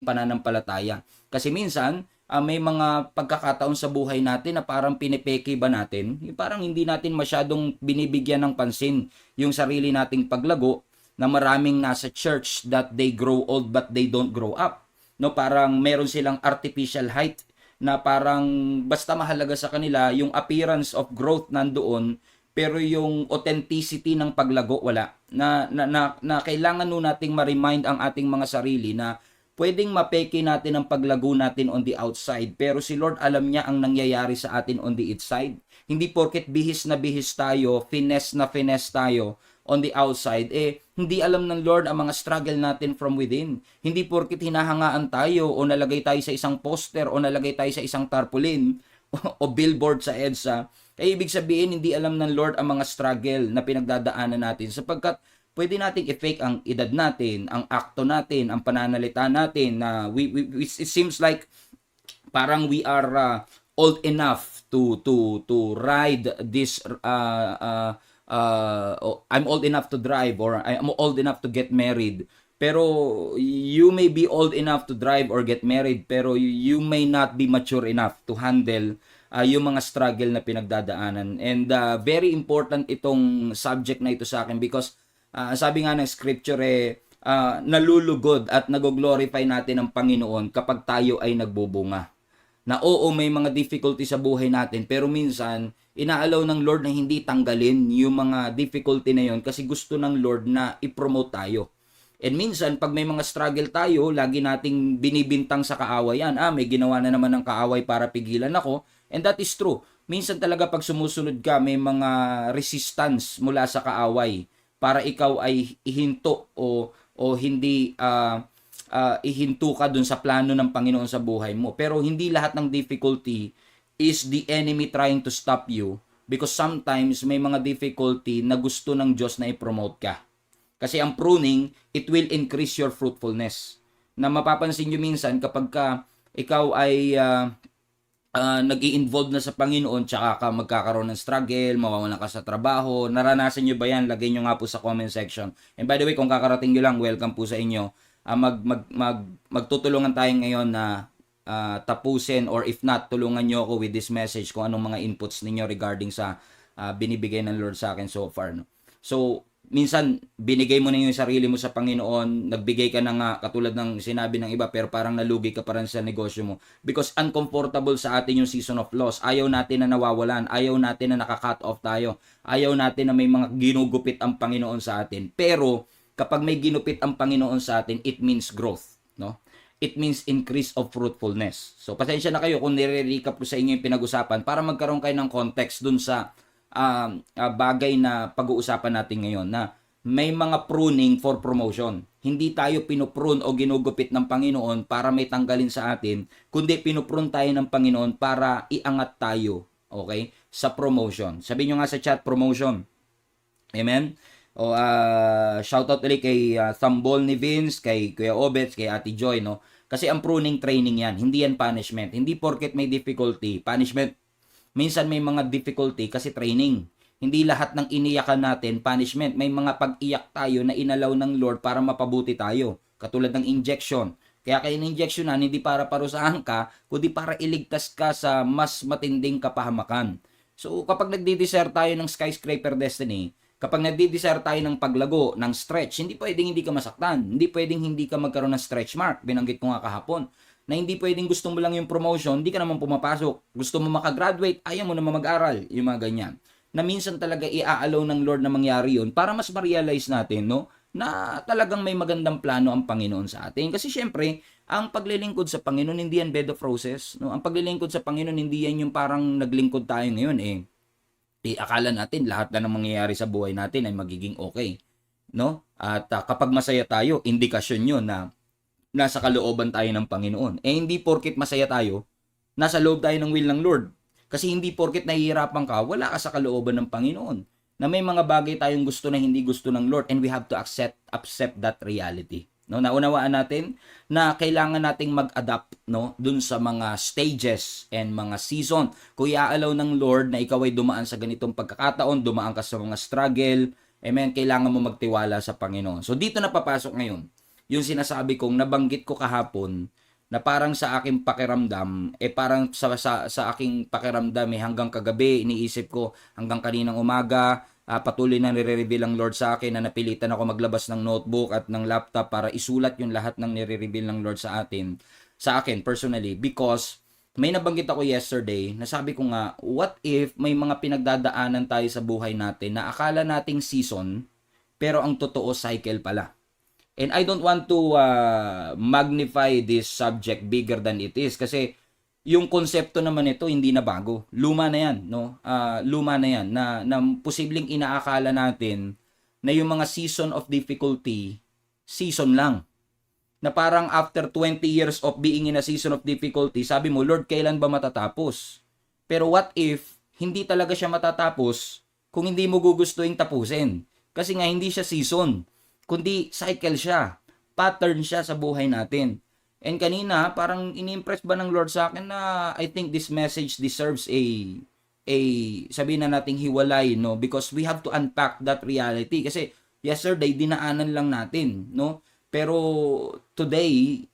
pananampalataya. Kasi minsan, may mga pagkakataon sa buhay natin na parang pinepeke ba natin, yung parang hindi natin masyadong binibigyan ng pansin yung sarili nating paglago, na maraming nasa church that they grow old but they don't grow up. No, parang meron silang artificial height na parang basta mahalaga sa kanila yung appearance of growth nandoon, pero yung authenticity ng paglago wala. Na kailangan nun nating ma-remind ang ating mga sarili na pwedeng mapeke natin ang paglago natin on the outside, pero si Lord alam niya ang nangyayari sa atin on the inside. Hindi porket bihis na bihis tayo, finesse na finesse tayo on the outside, hindi alam ng Lord ang mga struggle natin from within. Hindi porket hinahangaan tayo o nalagay tayo sa isang poster o nalagay tayo sa isang tarpaulin o billboard sa EDSA, ibig sabihin hindi alam ng Lord ang mga struggle na pinagdadaanan natin, sapagkat pwede nating i-fake ang edad natin, ang akto natin, ang pananalita natin na it seems like parang we are old enough to ride this I'm old enough to drive, or I'm old enough to get married. Pero you may be old enough to drive or get married, pero you may not be mature enough to handle yung mga struggle na pinagdadaanan. And very important itong subject na ito sa akin, because sabi nga ng scripture, nalulugod at nag-glorify natin ang Panginoon kapag tayo ay nagbubunga. Na oo, may mga difficulty sa buhay natin, pero minsan inaalaw ng Lord na hindi tanggalin yung mga difficulty na yon, kasi gusto ng Lord na i-promote tayo. And minsan, pag may mga struggle tayo, lagi nating binibintang sa kaawayan. May ginawa na naman ng kaaway para pigilan ako. And that is true. Minsan talaga pag sumusunod ka, may mga resistance mula sa kaaway para ikaw ay ihinto o hindi ihinto ka dun sa plano ng Panginoon sa buhay mo. Pero hindi lahat ng difficulty is the enemy trying to stop you, because sometimes may mga difficulty na gusto ng Diyos na i-promote ka. Kasi ang pruning, it will increase your fruitfulness. Na mapapansin nyo minsan kapag ikaw ay nag-i-involve na sa Panginoon, tsaka ka magkakaroon ng struggle, mawawalan ka sa trabaho. Naranasan nyo ba yan? Lagay nyo nga po sa comment section. And by the way, kung kakarating nyo lang, welcome po sa inyo. Magtutulungan tayo ngayon na tapusin, or if not, tulungan nyo ako with this message kung anong mga inputs ninyo regarding sa binibigay ng Lord sa akin so far. No? So, minsan, binigay mo na yung sarili mo sa Panginoon, nagbigay ka na nga, katulad ng sinabi ng iba, pero parang nalugi ka pa rin sa negosyo mo. Because uncomfortable sa atin yung season of loss. Ayaw natin na nawawalan. Ayaw natin na naka-cut off tayo. Ayaw natin na may mga ginugupit ang Panginoon sa atin. Pero, kapag may ginupit ang Panginoon sa atin, it means growth. No? It means increase of fruitfulness. So, pasensya na kayo kung nire-recap ko sa inyo yung pinag-usapan para magkaroon kayo ng context dun sa bagay na pag-uusapan natin ngayon, na may mga pruning for promotion. Hindi tayo pinuprune o ginugupit ng Panginoon para may tanggalin sa atin, kundi pinuprune tayo ng Panginoon para iangat tayo, okay, sa promotion. Sabihin nyo nga sa chat, promotion. Amen? O shoutout ulit kay Thambol ni Vince, kay Kuya Obets, kay Ate Joy, no? Kasi ang pruning training yan, hindi yan punishment. Hindi porket may difficulty, punishment. Minsan may mga difficulty kasi training. Hindi lahat ng iniyakan natin punishment. May mga pag-iyak tayo na inalaw ng Lord para mapabuti tayo. Katulad ng injection. Kaya kayo na-injectionan, hindi para parusahan ka, kundi para iligtas ka sa mas matinding kapahamakan. So kapag nagdi-desire tayo ng skyscraper destiny, kapag nagdi-desire tayo ng paglago, ng stretch, hindi pwedeng hindi ka masaktan. Hindi pwedeng hindi ka magkaroon ng stretch mark. Binanggit ko nga kahapon. Na hindi pwedeng gusto mo lang yung promotion, hindi ka naman pumapasok. Gusto mo makagraduate, ayaw mo naman mag-aral. Yung mga ganyan. Na minsan talaga i-allow ng Lord na mangyari yun para mas ma-realize natin, no, na talagang may magandang plano ang Panginoon sa atin. Kasi syempre, ang paglilingkod sa Panginoon, hindi yan bed of roses. No? Ang paglilingkod sa Panginoon, hindi yan yung parang naglingkod tayo ngayon, akala natin lahat na ng mangyayari sa buhay natin ay magiging okay, no? At kapag masaya tayo, indikasyon 'yon na nasa kalooban tayo ng Panginoon. Hindi porket masaya tayo, nasa loob tayo ng will ng Lord. Kasi hindi porket nahihirapan ka, wala ka sa kalooban ng Panginoon. Na may mga bagay tayong gusto na hindi gusto ng Lord, and we have to accept that reality. No, naunawaan natin na kailangan nating mag-adapt, no, dun sa mga stages and mga season. Kung i-allow ng Lord na ikaw ay dumaan sa ganitong pagkakataon, dumaan ka sa mga struggle, amen, kailangan mo magtiwala sa Panginoon. So dito na papasok ngayon yung sinasabi kong nabanggit ko kahapon na parang sa aking pakiramdam, parang sa aking pakiramdam hanggang kagabi, iniisip ko hanggang kaninang umaga, patuloy na nire-reveal ang Lord sa akin na napilitan ako maglabas ng notebook at ng laptop para isulat yung lahat ng nire-reveal ng Lord sa akin personally, because may nabanggit ako yesterday na sabi ko nga, what if may mga pinagdadaanan tayo sa buhay natin na akala nating season, pero ang totoo cycle pala. And I don't want to magnify this subject bigger than it is kasi yung konsepto naman nito hindi na bago. Luma na yan, no? Luma na yan na posibleng inaakala natin na yung mga season of difficulty, season lang. Na parang after 20 years of being in a season of difficulty, sabi mo, Lord, kailan ba matatapos? Pero what if hindi talaga siya matatapos kung hindi mo gugustuhin tapusin? Kasi nga hindi siya season, kundi cycle siya, pattern siya sa buhay natin. And kanina, parang ini-impress ba ng Lord sa akin na I think this message deserves sabihin na nating hiwalay, no? Because we have to unpack that reality. Kasi yesterday, dinaanan lang natin, no? Pero today,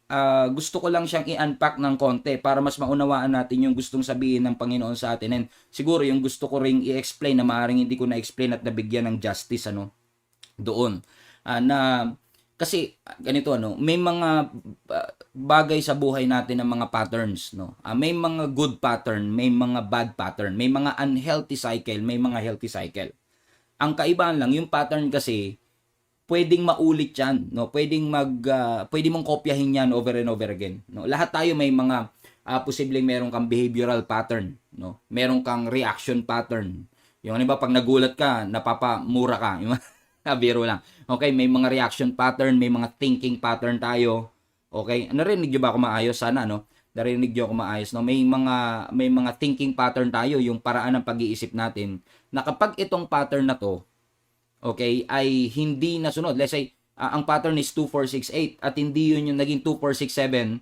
gusto ko lang siyang i-unpack ng konti para mas maunawaan natin yung gustong sabihin ng Panginoon sa atin. And siguro yung gusto ko ring i-explain na maaaring hindi ko na-explain at nabigyan ng justice, ano, doon. Na kasi ganito, ano, may mga bagay sa buhay natin ng mga patterns, no. May mga good pattern, may mga bad pattern, may mga unhealthy cycle, may mga healthy cycle. Ang kaibahan lang yung pattern kasi pwedeng maulit 'yan, no. Pwede mong kopyahin 'yan over and over again, no. Lahat tayo may mga posibleng meron kang behavioral pattern, no. Meron kang reaction pattern. Yung ano ba pag nagulat ka, napapamura ka. Biro lang. Okay, may mga reaction pattern, may mga thinking pattern tayo. Okay, narinig niyo ba ako maayos? Sana, no? Narinig niyo ako maayos, no? May mga thinking pattern tayo, yung paraan ng pag-iisip natin, na kapag itong pattern na to, okay, ay hindi nasunod. Let's say, ang pattern is 2, 4, 6, 8, at hindi yun yung naging 2, 4, 6, 7,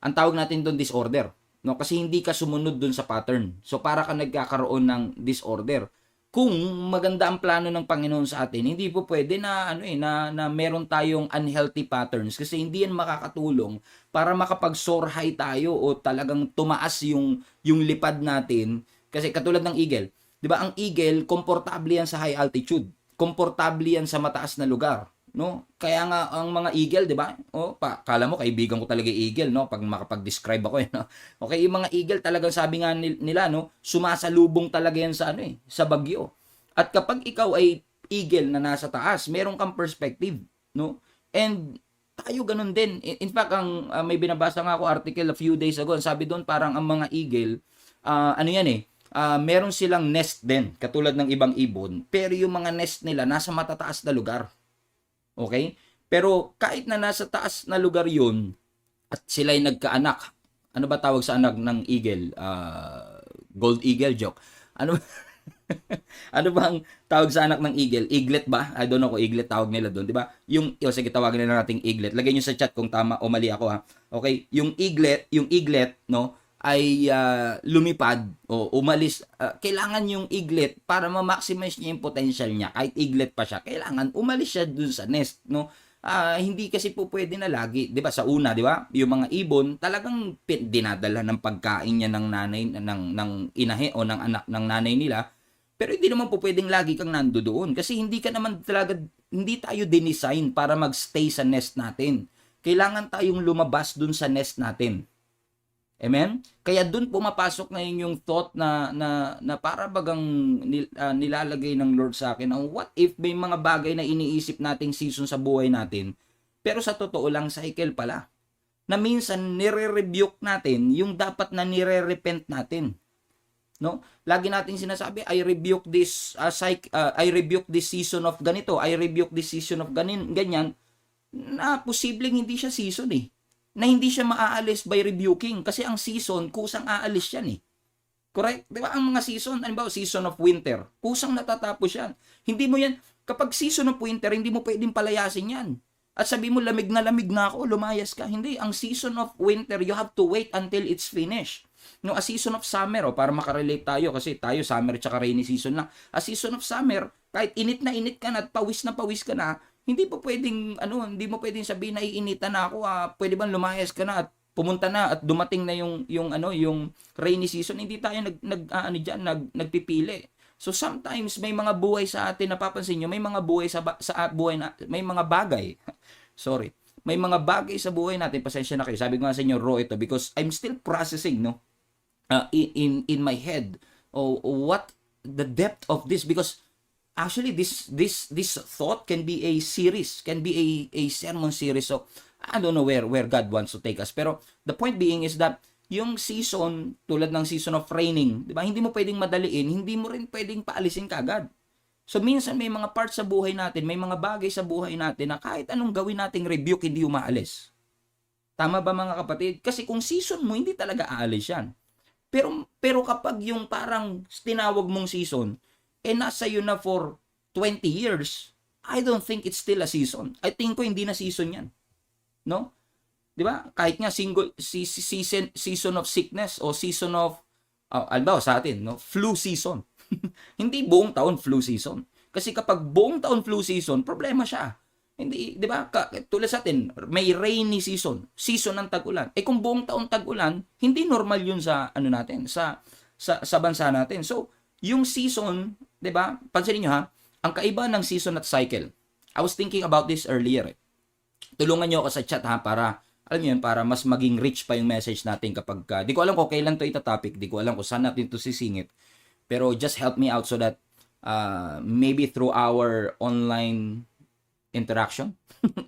ang tawag natin doon disorder. No? Kasi hindi ka sumunod doon sa pattern. So, para ka nagkakaroon ng disorder. Kung maganda ang plano ng Panginoon sa atin, hindi po pwede na na meron tayong unhealthy patterns kasi hindi yan makakatulong para makapag-soar high tayo o talagang tumaas yung lipad natin. Kasi katulad ng eagle, 'di ba? Ang eagle komportable yan sa high altitude. Komportable yan sa mataas na lugar, no? Kaya nga ang mga eagle, 'di ba? Kala mo kaibigan ko talaga eagle, no? Pag makapag-describe ako, no? Okay, yung mga eagle talagang sabi nga nila, no, sumasalubong talaga yan sa sa bagyo. At kapag ikaw ay eagle na nasa taas, meron kang perspective, no? And tayo ganun din. In fact, may binabasa nga ako article a few days ago, sabi doon parang ang mga eagle, meron silang nest din, katulad ng ibang ibon, pero yung mga nest nila nasa matataas na lugar. Okay? Pero kahit na nasa taas na lugar yun, at sila'y nagkaanak, ano ba tawag sa anak ng eagle? Gold eagle joke. Ano ano ba ang tawag sa anak ng eagle? Eaglet ba? I don't know kung eaglet tawag nila doon, di ba? Sige, tawagin na nating eaglet. Lagay niyo sa chat kung tama o mali ako, ha. Okay, yung eaglet, no, ay lumipad o umalis. Kailangan yung eaglet para ma-maximize niya yung potential niya. Kahit eaglet pa siya, kailangan umalis siya dun sa nest, no? Hindi kasi po pwede na lagi, 'di ba? Sa una, 'di ba? Yung mga ibon talagang dinadala ng pagkain niya ng nanay ng inahe o ng anak ng nanay nila. Pero hindi naman po pwedeng lagi kang nandoon kasi hindi tayo dinesign para magstay sa nest natin. Kailangan tayong lumabas dun sa nest natin. Amen? Kaya dun pumapasok ngayon yung thought na para bagang nilalagay ng Lord sa akin, what if may mga bagay na iniisip nating season sa buhay natin, pero sa totoo lang cycle pala. Na minsan nire-rebuke natin yung dapat na nire-repent natin. No? Lagi nating sinasabi, I rebuke this season of ganito, I rebuke this season of ganyan, na posibleng hindi siya season na hindi siya maaalis by rebuking kasi ang season kusang aalis yan Correct? 'Di ba? Ang mga season, halimbawa season of winter, kusang natatapos yan. Hindi mo yan kapag season of winter, hindi mo pwedeng palayasin yan. At sabi mo lamig na ako, lumayas ka. Hindi, ang season of winter, you have to wait until it's finished. No, a season of summer, para makarelate tayo kasi tayo summer tsaka rainy season lang. A season of summer, kahit init na init ka na at pawis ka na, Hindi po pwedeng, hindi mo pwedeng sabihin na iinitan na ako, pwede bang lumayas ka na at pumunta na at dumating na yung rainy season. Hindi tayo nagpipili. So sometimes may mga buhay sa atin, napapansin nyo, may mga buhay sa buhay na, may mga bagay. Sorry. May mga bagay sa buhay natin, pasensya na kayo. Sabi ko nga sa inyo, raw ito because I'm still processing, no? In my head, what the depth of this, because actually this thought can be a series, can be a sermon series. So I don't know where God wants to take us. Pero the point being is that yung season, tulad ng season of raining, di ba? Hindi mo pwedeng madaliin, hindi mo rin pwedeng paalisin kagad. So minsan may mga parts sa buhay natin, may mga bagay sa buhay natin na kahit anong gawin nating rebuke, hindi umaalis. Tama ba mga kapatid? Kasi kung season mo, hindi talaga aalis yan. Pero kapag yung parang tinawag mong season, nasa yun na for 20 years, I don't think it's still a season. I think ko hindi na season yan. No? 'Di ba? Kahit nga season of sickness o season of albaw sa atin, no? Flu season. Hindi buong taon flu season. Kasi kapag buong taon flu season, problema siya. Hindi, 'di ba? Tulad sa atin, may rainy season ng tag-ulan. Kung buong taon tag-ulan, hindi normal 'yun sa natin, sa bansa natin. So, yung season, 'di ba? Pansinin niyo ha, ang kaiba ng season at cycle. I was thinking about this earlier. Tulungan niyo ako sa chat ha, para alam niyo yun, para mas maging rich pa yung message natin kapag, di ko alam kung kailan to itatopic, di ko alam kung saan natin to sisingit, pero just help me out so that maybe through our online interaction,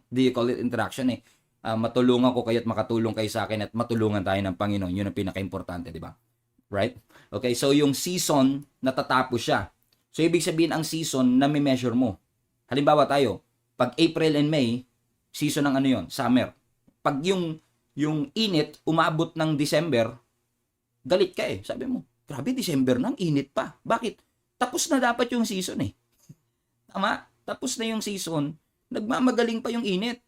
do you call it interaction matulungan ko kayo at makatulong kayo sa akin at matulungan tayo ng Panginoon, yun ang pinaka-importante, di ba? Right? Okay, so yung season, natatapos siya. So ibig sabihin ang season na may measure mo. Halimbawa tayo, pag April and May, season ng yun, summer. Pag yung init umabot ng December, galit ka Sabi mo, grabe, December nang init pa. Bakit? Tapos na dapat yung season Tama? Tapos na yung season, nagmamagaling pa yung init.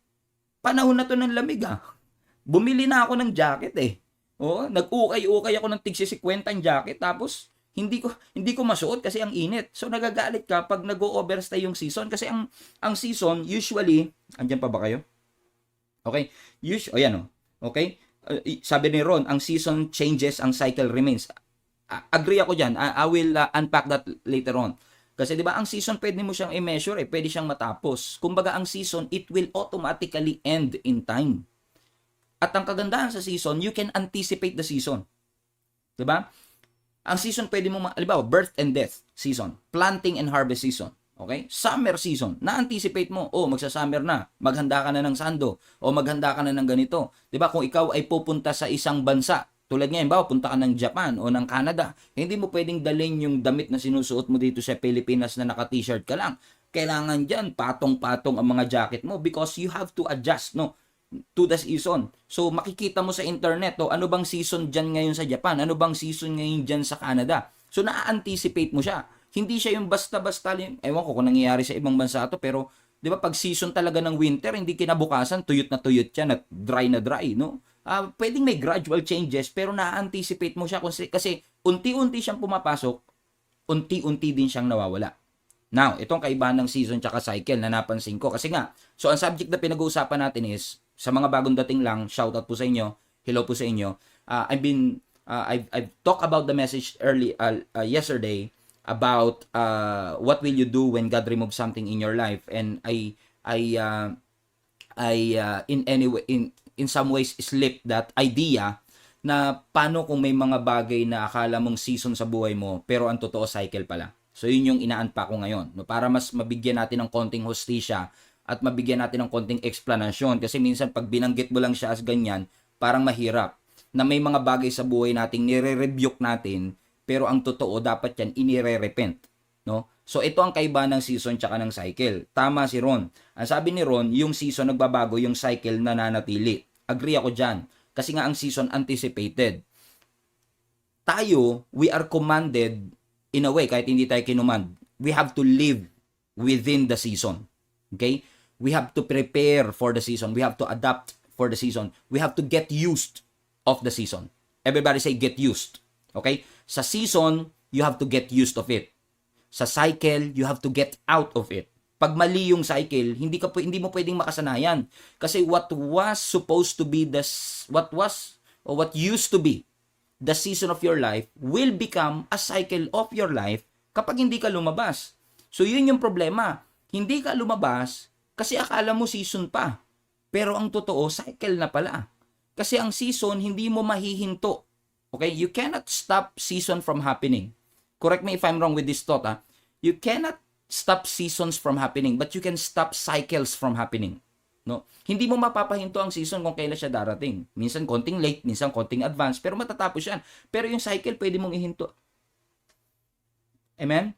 Panahon na to ng lamig Bumili na ako ng jacket nag-ukay-ukay ako ng tig-50 jacket tapos hindi ko masuot kasi ang init. So nagagalit ka pag nag-o-overstay yung season kasi ang season usually, andyan pa ba kayo? Okay? Okay? Sabi ni Ron, ang season changes, ang cycle remains. Agree ako diyan. I will unpack that later on. Kasi 'di ba, ang season pwede mo siyang i-measure pwede siyang matapos. Kumbaga ang season, it will automatically end in time. At ang kagandahan sa season, you can anticipate the season. 'Di ba? Ang season pwede mo halimbawa, birth and death season, planting and harvest season. Okay? Summer season, na-anticipate mo, magsa-summer na, maghanda ka na ng sando, o maghanda ka na ng ganito. 'Di ba? Kung ikaw ay pupunta sa isang bansa, tulad ngayon, punta ka ng Japan o ng Canada, hindi mo pwedeng dalhin yung damit na sinusuot mo dito sa Pilipinas na naka-t-shirt ka lang. Kailangan diyan patong-patong ang mga jacket mo because you have to adjust, to the season. So, makikita mo sa internet, ano bang season dyan ngayon sa Japan? Ano bang season ngayon dyan sa Canada? So, na-anticipate mo siya. Hindi siya yung basta-basta, ewan ko kung nangyayari sa ibang bansa to, pero, di ba, pag season talaga ng winter, hindi kinabukasan, tuyot yan at dry na dry, no? Pwedeng may gradual changes, pero na-anticipate mo siya kasi unti-unti siyang pumapasok, unti-unti din siyang nawawala. Now, itong kaibahan ng season tsaka cycle na napansin ko. Kasi nga, so ang subject na pinag-uusapan natin is, sa mga bagong dating lang, shoutout po sa inyo, hello po sa inyo. I've talked about the message yesterday about what will you do when God removes something in your life, and I in some ways slip that idea na paano kung may mga bagay na akala mong season sa buhay mo pero ang totoo cycle pala. So yun yung ina-unpack ko ngayon, para mas mabigyan natin ng konting hustisya at mabigyan natin ng konting explanation, kasi minsan pag binanggit mo lang siya as ganyan, parang mahirap na may mga bagay sa buhay nating nire-rebuke natin pero ang totoo dapat yan inire-repent, no? So ito ang kaibahan ng season tsaka ng cycle. Tama si Ron. Ang sabi ni Ron, yung season nagbabago, yung cycle nananatili. Agree ako dyan. Kasi nga ang season anticipated. Tayo, we are commanded in a way, kahit hindi tayo kinumand, we have to live within the season. Okay? We have to prepare for the season. We have to adapt for the season. We have to get used of the season. Everybody say get used. Okay? Sa season, you have to get used of it. Sa cycle, you have to get out of it. Pag mali yung cycle, hindi mo pwedeng makasanayan. Kasi what was supposed to be what used to be the season of your life will become a cycle of your life kapag hindi ka lumabas. So yun yung problema. Hindi ka lumabas kasi akala mo season pa. Pero ang totoo, cycle na pala. Kasi ang season, hindi mo mahihinto. Okay? You cannot stop season from happening. Correct me if I'm wrong with this thought. You cannot stop seasons from happening, but you can stop cycles from happening. No? Hindi mo mapapahinto ang season kung kailan siya darating. Minsan konting late, minsan konting advance, pero matatapos yan. Pero yung cycle, pwede mong ihinto. Amen?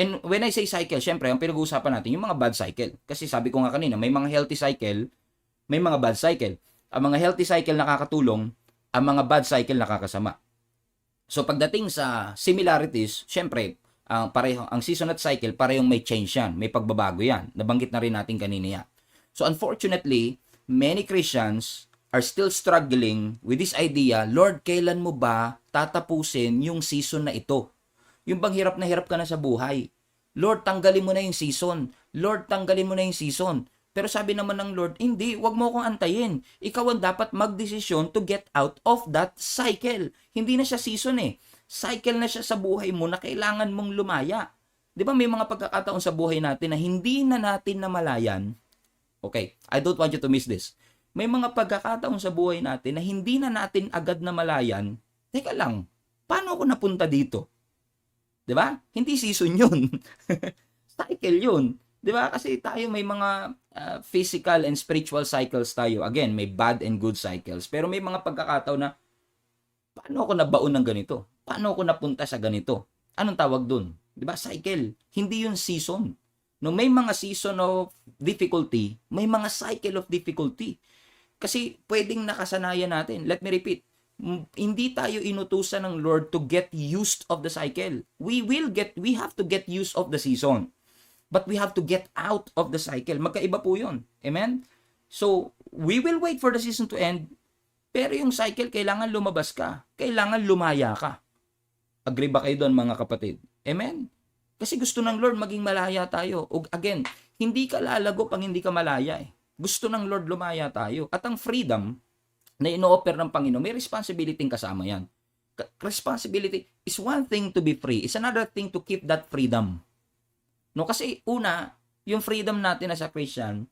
And when I say cycle, syempre, ang pinag-uusapan natin, yung mga bad cycle. Kasi sabi ko nga kanina, may mga healthy cycle, may mga bad cycle. Ang mga healthy cycle nakakatulong, ang mga bad cycle nakakasama. So pagdating sa similarities, syempre, ang season at cycle, parehong may change yan, may pagbabago yan. Nabanggit na rin natin kanina yan. So unfortunately, many Christians are still struggling with this idea, Lord, kailan mo ba tatapusin yung season na ito? Yung bang hirap na hirap ka na sa buhay. Lord, tanggalin mo na yung season. Lord, tanggalin mo na yung season. Pero sabi naman ng Lord, hindi, wag mo akong antayin. Ikaw ang dapat magdesisyon to get out of that cycle. Hindi na siya season eh. Cycle na siya sa buhay mo na kailangan mong lumaya. Di ba may mga pagkakataon sa buhay natin na hindi na natin namalayan? Okay, I don't want you to miss this. May mga pagkakataon sa buhay natin na hindi na natin agad namalayan. Teka lang, paano ako napunta dito? Di ba? Hindi season yun. Cycle yun. Di ba? Kasi tayo may mga physical and spiritual cycles tayo. Again, may bad and good cycles. Pero may mga pagkakataon na paano ako nabaon ng ganito? Paano ako napunta sa ganito? Anong tawag dun? Di ba? Cycle. Hindi yun season. No, may mga season of difficulty, may mga cycle of difficulty. Kasi pwedeng nakasanayan natin. Let me repeat. Hindi tayo inutusan ng Lord to get used of the cycle. We have to get used of the season. But we have to get out of the cycle. Magkaiba po yun. Amen? So, we will wait for the season to end. Pero yung cycle, kailangan lumabas ka. Kailangan lumaya ka. Agree ba kayo doon, mga kapatid? Amen? Kasi gusto ng Lord maging malaya tayo. O again, hindi ka lalago pang hindi ka malaya eh. Gusto ng Lord lumaya tayo. At ang freedom na ino-offer ng Panginoon, may responsibility kasama yan. Responsibility is one thing to be free. It's another thing to keep that freedom. No, kasi una, yung freedom natin as a Christian,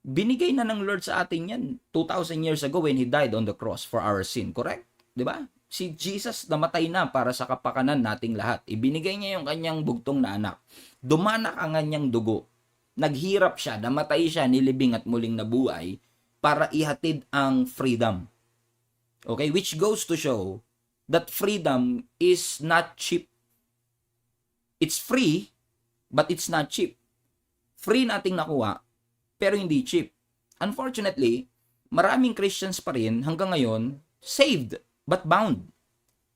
binigay na ng Lord sa atin yan 2,000 years ago when He died on the cross for our sin. Correct? Diba? Si Jesus namatay na para sa kapakanan nating lahat. Ibinigay niya yung kanyang bugtong na anak. Dumanak ang kanyang dugo. Naghirap siya, namatay siya, nilibing at muling nabuhay para ihatid ang freedom. Okay? Which goes to show that freedom is not cheap. It's free, but it's not cheap. Free nating nakuha, pero hindi cheap. Unfortunately, maraming Christians pa rin hanggang ngayon saved but bound.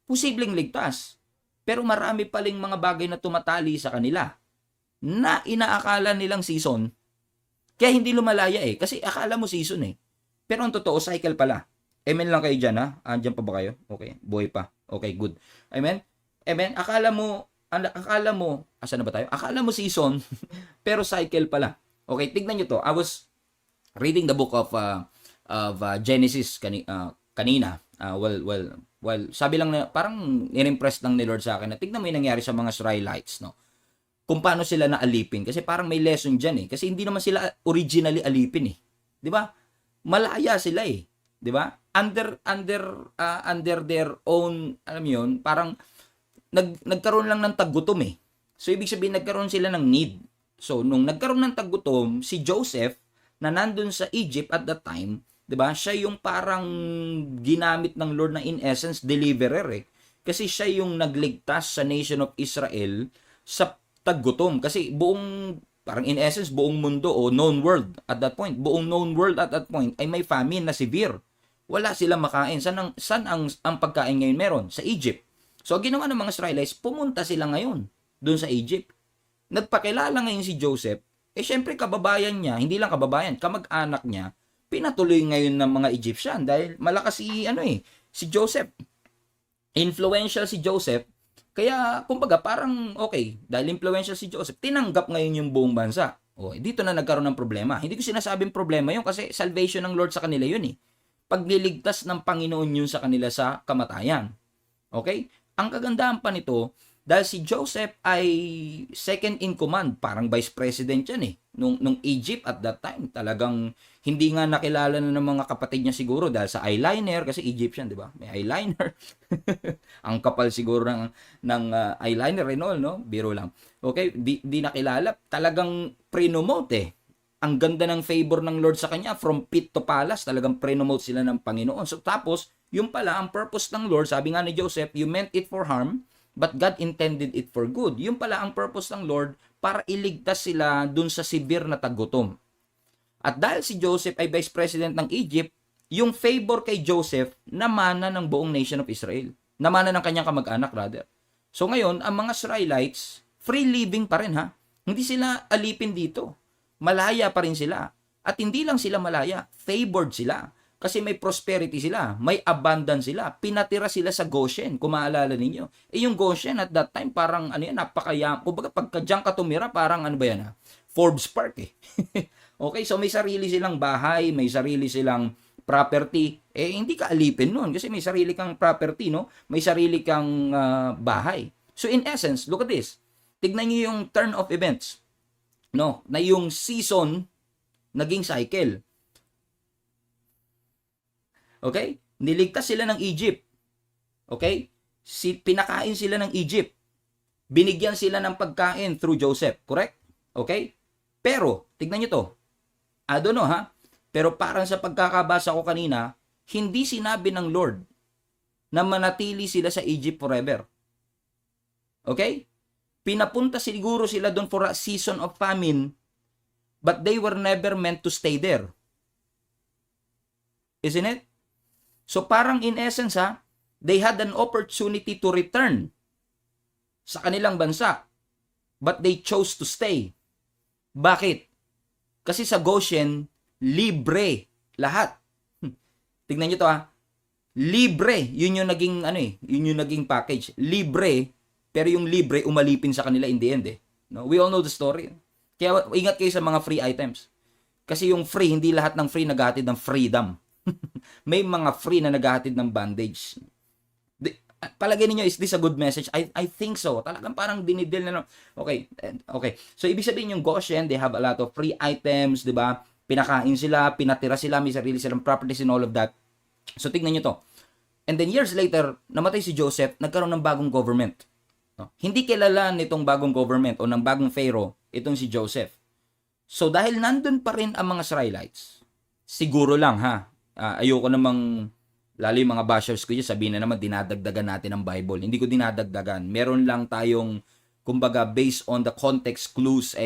Posibleng ligtas. Pero marami paling mga bagay na tumatali sa kanila na inaakala nilang season. Kaya hindi lumalaya eh. Kasi akala mo season eh. Pero ang totoo, cycle pala. Amen lang kayo dyan ha? Andyan pa ba kayo? Okay, buhay pa. Okay, good. Amen? Amen? Akala mo, asan na ba tayo? Akala mo season, pero cycle pala. Okay, tignan nyo to. I was reading the book of Genesis kanina. Well, sabi lang na, parang in-impress lang ni Lord sa akin na tignan mo yung nangyari sa mga Israelites, no? Kung paano sila naalipin. Kasi parang may lesson dyan eh. Kasi hindi naman sila originally alipin eh. Di ba? Malaya sila eh. Di ba? Under their own, alam yun, parang nagkaroon lang ng taggutom eh. So, ibig sabihin, nagkaroon sila ng need. So, nung nagkaroon ng taggutom, si Joseph, na nandun sa Egypt at that time, 'di ba? Siya yung parang ginamit ng Lord na in essence deliverer eh. Kasi siya yung nagligtas sa nation of Israel sa taggutom. Kasi parang in essence buong mundo o known world at that point, buong known world at that point ay may famine na severe. Wala silang makain. Saan ang pagkain ngayon meron? Sa Egypt. So, ginawa ng mga Israelites, pumunta sila ngayon doon sa Egypt. Nagpakilala ngayon si Joseph. Syempre kababayan niya, hindi lang kababayan, kamag-anak niya, pinatuloy ngayon ng mga Egyptian dahil malakas si Joseph. Influential si Joseph. Kaya, kumbaga, parang okay, dahil influential si Joseph, tinanggap ngayon yung buong bansa. O, dito na nagkaroon ng problema. Hindi ko sinasabing problema yun kasi salvation ng Lord sa kanila yun eh. Pagliligtas ng Panginoon yun sa kanila sa kamatayan. Okay? Ang kagandahan pa nito, dahil si Joseph ay second in command, parang vice president yan eh, nung Egypt at that time. Talagang hindi nga nakilala na ng mga kapatid niya siguro dahil sa eyeliner, kasi Egyptian, di ba? May eyeliner. Ang kapal siguro ng eyeliner and all, no? Biro lang. Okay? Di nakilala. Talagang pre-nomote eh. Ang ganda ng favor ng Lord sa kanya, from pit to palace, talagang pre-nomote sila ng Panginoon. So tapos, yung pala, ang purpose ng Lord, sabi nga ni Joseph, you meant it for harm, but God intended it for good. Yung pala ang purpose ng Lord para iligtas sila dun sa severe na tagutom. At dahil si Joseph ay vice president ng Egypt, yung favor kay Joseph namana ng buong nation of Israel. Namana ng kanyang kamag-anak rather. So ngayon, ang mga Israelites, free living pa rin ha. Hindi sila alipin dito. Malaya pa rin sila. At hindi lang sila malaya, favored sila. Kasi may prosperity sila, may abundance sila. Pinatira sila sa Goshen, kung maalala ninyo. Eh yung Goshen at that time, parang ano yan, napakayam. Kumbaga pagka dyan ka tumira, parang ano ba yan ha? Forbes Park eh. Okay, so may sarili silang bahay, may sarili silang property. Eh hindi ka alipin nun kasi may sarili kang property, no? May sarili kang bahay. So in essence, look at this. Tignan niyo yung turn of events. No, na yung season naging cycle. Okay? Niligtas sila ng Egypt. Okay? Pinakain sila ng Egypt. Binigyan sila ng pagkain through Joseph. Correct? Okay? Pero, tignan nyo to. I don't know ha? Pero parang sa pagkakabasa ko kanina, hindi sinabi ng Lord na manatili sila sa Egypt forever. Okay? Pinapunta siguro sila doon for a season of famine, but they were never meant to stay there. Isn't it? So parang in essence ha, they had an opportunity to return sa kanilang bansa, but they chose to stay. Bakit? Kasi sa Goshen, libre lahat. Tignan nyo to ha. Libre, yun yung naging yun yung naging package. Libre, pero yung libre umalipin sa kanila in the end eh. No? We all know the story. Kaya ingat kayo sa mga free items. Kasi yung free, hindi lahat ng free naghahatid ng freedom. May mga free na naghahatid ng bondage. Palagay niyo, is this a good message? I think so. Talagang parang dinidil na. Okay. So ibig sabihin yung Goshen, they have a lot of free items, 'di ba? Pinakain sila, pinatira sila, may sarili silang properties and all of that. So tignan niyo to. And then years later, namatay si Joseph, nagkaroon ng bagong government. No? Hindi kilala nitong bagong government o ng bagong pharaoh itong si Joseph. So dahil nandun pa rin ang mga Israelites, siguro lang ha, ayoko namang, lalo yung mga bashers ko dyan, sabihin na naman dinadagdagan natin ang Bible. Hindi ko dinadagdagan. Meron lang tayong, kumbaga, based on the context clues,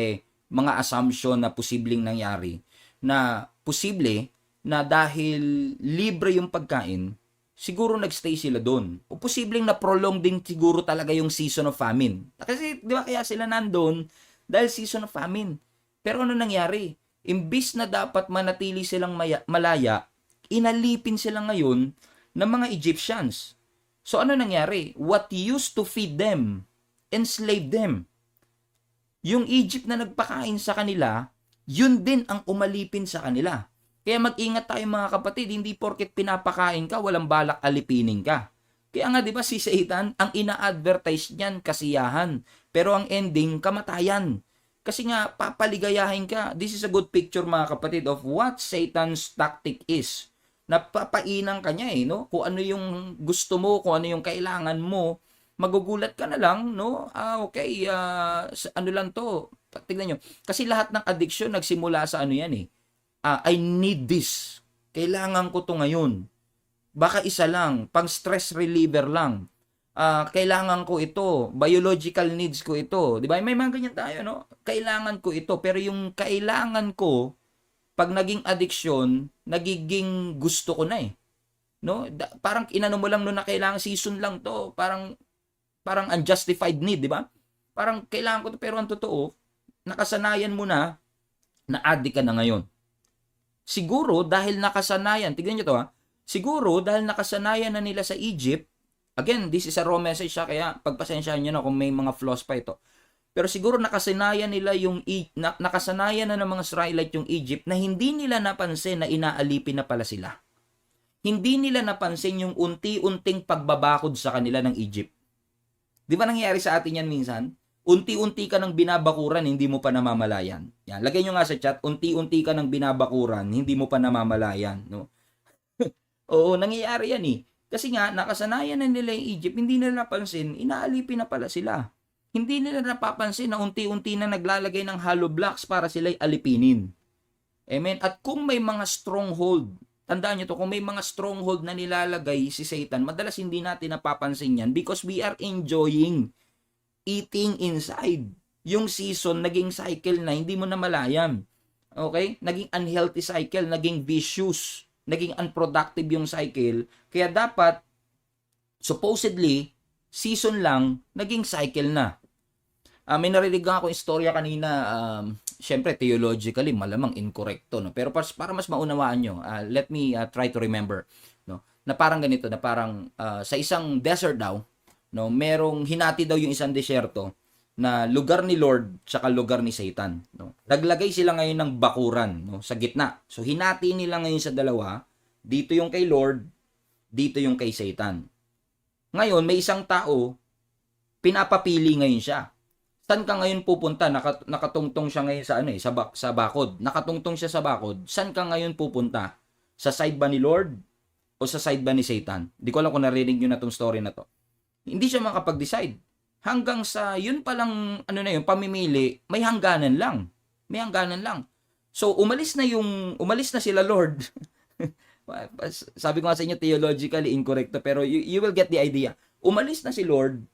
mga assumption na posibleng nangyari. Na posible na dahil libre yung pagkain, siguro nagstay sila doon. O posibleng na prolong din siguro talaga yung season of famine. Kasi di ba kaya sila nandun dahil season of famine. Pero ano nangyari? Imbis na dapat manatili silang malaya, inalipin sila ngayon ng mga Egyptians. So ano nangyari? What used to feed them, enslaved them. Yung Egypt na nagpakain sa kanila, yun din ang umalipin sa kanila. Kaya mag-ingat tayo mga kapatid, hindi porket pinapakain ka, walang balak alipinin ka. Kaya nga 'di ba si Satan, ang ina-advertise niyan kasiyahan, pero ang ending kamatayan. Kasi nga papaligayahin ka. This is a good picture mga kapatid of what Satan's tactic is. Napapainan ka niya no? Kung ano yung gusto mo, kung ano yung kailangan mo, magugulat ka na lang, no? Okay, ano lang to. Tignan nyo. Kasi lahat ng addiction nagsimula sa ano yan eh. I need this. Kailangan ko to ngayon. Baka isa lang, pang stress reliever lang. Kailangan ko ito, biological needs ko ito. 'Di ba? May mga ganyan tayo, no? Kailangan ko ito, pero yung kailangan ko pag naging addiction, nagiging gusto ko na eh. No? Parang inano mo lang no na kailangan season lang to, parang unjustified need, 'di ba? Parang kailangan ko to, pero ang totoo, nakasanayan mo na addict ka na ngayon. Siguro dahil nakasanayan, tignan niyo to ha. Siguro dahil nakasanayan na nila sa Egypt. Again, this is a raw message siya, kaya pagpasensyahan nyo na kung may mga flaws pa ito. Pero siguro nakasanayan nila nakasanayan na ng mga Israelite yung Egypt na hindi nila napansin na inaalipin na pala sila. Hindi nila napansin yung unti-unting pagbabakod sa kanila ng Egypt. Di ba nangyayari sa atin yan minsan? Unti-unti ka ng binabakuran, hindi mo pa namamalayan. Yan, lagay nyo nga sa chat, unti-unti ka ng binabakuran, hindi mo pa namamalayan. No? Oo, nangyayari yan eh. Kasi nga, nakasanayan na nila yung Egypt, hindi nila napansin, inaalipin na pala sila. Hindi nila napapansin na unti-unti na naglalagay ng hollow blocks para sila'y alipinin. Amen? At kung may mga stronghold, tandaan nyo to, kung may mga stronghold na nilalagay si Satan, madalas hindi natin napapansin yan because we are enjoying eating inside. Yung season, naging cycle na, hindi mo na malayan. Okay? Naging unhealthy cycle, naging vicious, naging unproductive yung cycle. Kaya dapat, supposedly, season lang, naging cycle na. May narinig ako istorya kanina, syempre theologically malamang incorrecto, no? Pero para mas maunawaan nyo, let me try to remember, no? Na parang ganito, na parang sa isang desert daw, no, merong hinati daw yung isang desierto na lugar ni Lord tsaka lugar ni Satan, no. Naglagay sila ngayon ng bakuran, no, sa gitna. So hinati nila ngayon sa dalawa, dito yung kay Lord, dito yung kay Satan. Ngayon may isang tao, pinapapili ngayon siya. Saan ka ngayon pupunta? Nakatungtong siya ngayon sa sa bakod. Nakatungtong siya sa bakod. Saan ka ngayon pupunta? Sa side ba ni Lord o sa side ba ni Satan? Di ko alam kung narinig niyo na tong story na to. Hindi siya makapag-decide. Hanggang sa yun palang pamimili, may hangganan lang. May hangganan lang. So umalis na sila Lord. Sabi ko nga sa inyo theologically incorrect pero you will get the idea. Umalis na si Lord,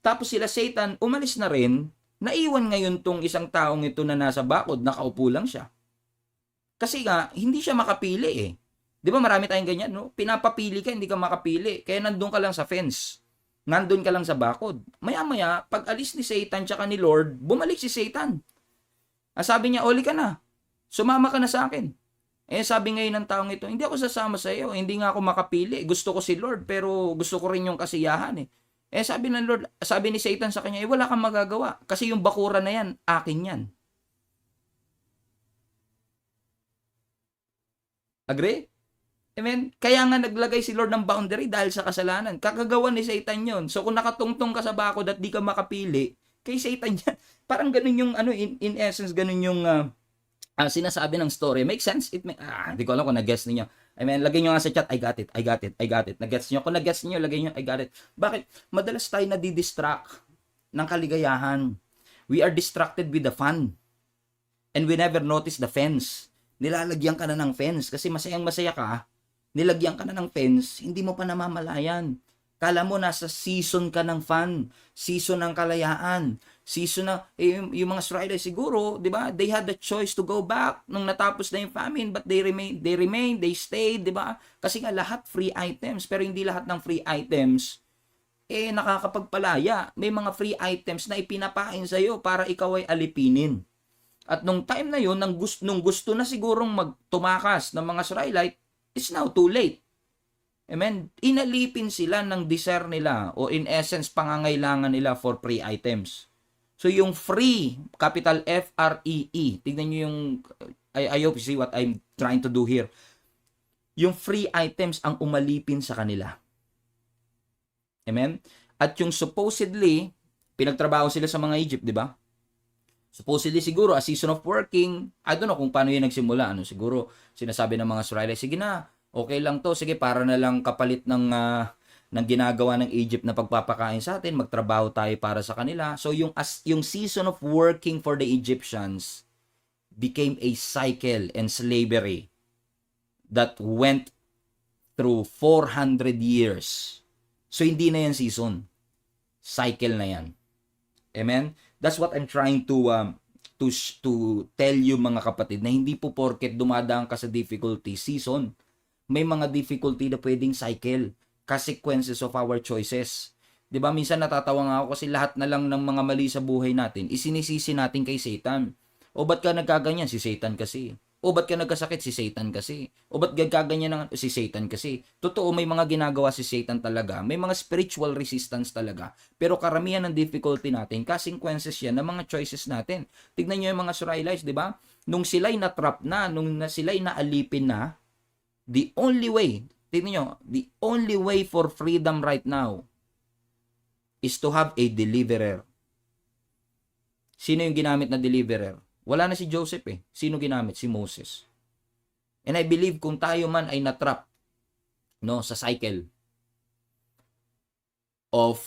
tapos sila Satan umalis na rin. Naiwan ngayon tong isang taong ito na nasa bakod, nakaupo lang siya. Kasi nga, hindi siya makapili eh. Di ba marami tayong ganyan, no? Pinapapili ka, hindi ka makapili. Kaya nandun ka lang sa fence. Nandun ka lang sa bakod. Maya-maya, pag alis ni Satan tsaka ni Lord, bumalik si Satan. Sabi niya, oli ka na. Sumama ka na sa akin. Sabi ngayon ng taong ito, hindi ako sasama sa iyo. Hindi nga ako makapili. Gusto ko si Lord, pero gusto ko rin yung kasiyahan eh. Sabi ng Lord, sabi ni Satan sa kanya, wala kang magagawa. Kasi yung bakura na yan, akin yan. Agree? Amen? Kaya nga naglagay si Lord ng boundary dahil sa kasalanan. Kakagawa ni Satan yon. So kung nakatungtong ka sa bakod at di ka makapili, kay Satan yan. Parang ganun yung, in essence, ganun yung sinasabi ng story. Make sense? Di ko alam kung nag-guess ninyo. I mean, lagay nyo nga sa chat, I got it. Nag-gets nyo? Kung nag-gets nyo, lagay nyo, I got it. Bakit? Madalas tayo nadidistract ng kaligayahan. We are distracted with the fun. And we never notice the fence. Nilalagyan ka na ng fence kasi masayang-masaya ka. Nilagyan ka na ng fence, hindi mo pa namamalayan. Kala mo nasa season ka ng fun, season ng kalayaan, season na, yung mga Israelites siguro, di ba, they had the choice to go back nung natapos na yung famine, but they stayed, di ba? Kasi nga lahat free items, pero hindi lahat ng free items, nakakapagpalaya. May mga free items na ipinapain sa'yo para ikaw ay alipinin. At nung time na yun, nung gusto na sigurong magtumakas ng mga Israelite, it's now too late. Amen? Inalipin sila ng desire nila o in essence, pangangailangan nila for free items. So yung free, capital F-R-E-E, tignan nyo yung, I hope you see what I'm trying to do here. Yung free items ang umalipin sa kanila. Amen? At yung supposedly, pinagtrabaho sila sa mga Egypt, di ba? Supposedly siguro, a season of working, I don't know kung paano yun nagsimula. Siguro, sinasabi ng mga Israelites, sige na, okay lang to, sige, para na lang kapalit ng ginagawa ng Egypt na pagpapakain sa atin, magtrabaho tayo para sa kanila. So yung season of working for the Egyptians became a cycle and slavery that went through 400 years. So hindi na yan season. Cycle na yan. Amen? That's what I'm trying to tell you mga kapatid, na hindi po porket dumadaan ka sa difficulty season, may mga difficulty na pwedeng cycle, consequences of our choices. 'Di ba? Minsan natatawa nga ako kasi lahat na lang ng mga mali sa buhay natin isinisisi natin kay Satan. O ba't ka nagkaganyan? Si Satan kasi. O ba't ka nagkasakit? Si Satan kasi. O ba't gagaganyan ng si Satan kasi. Totoo, may mga ginagawa si Satan talaga. May mga spiritual resistance talaga. Pero karamihan ng difficulty natin, consequences yan ng mga choices natin. Tignan nyo yung mga Israelites, di ba? Nung sila'y natrap na, sila'y naalipin na, the only way, tignan nyo, the only way for freedom right now is to have a deliverer. Sino yung ginamit na deliverer? Wala na si Joseph eh. Sino ginamit? Si Moses. And I believe kung tayo man ay natrap no, sa cycle of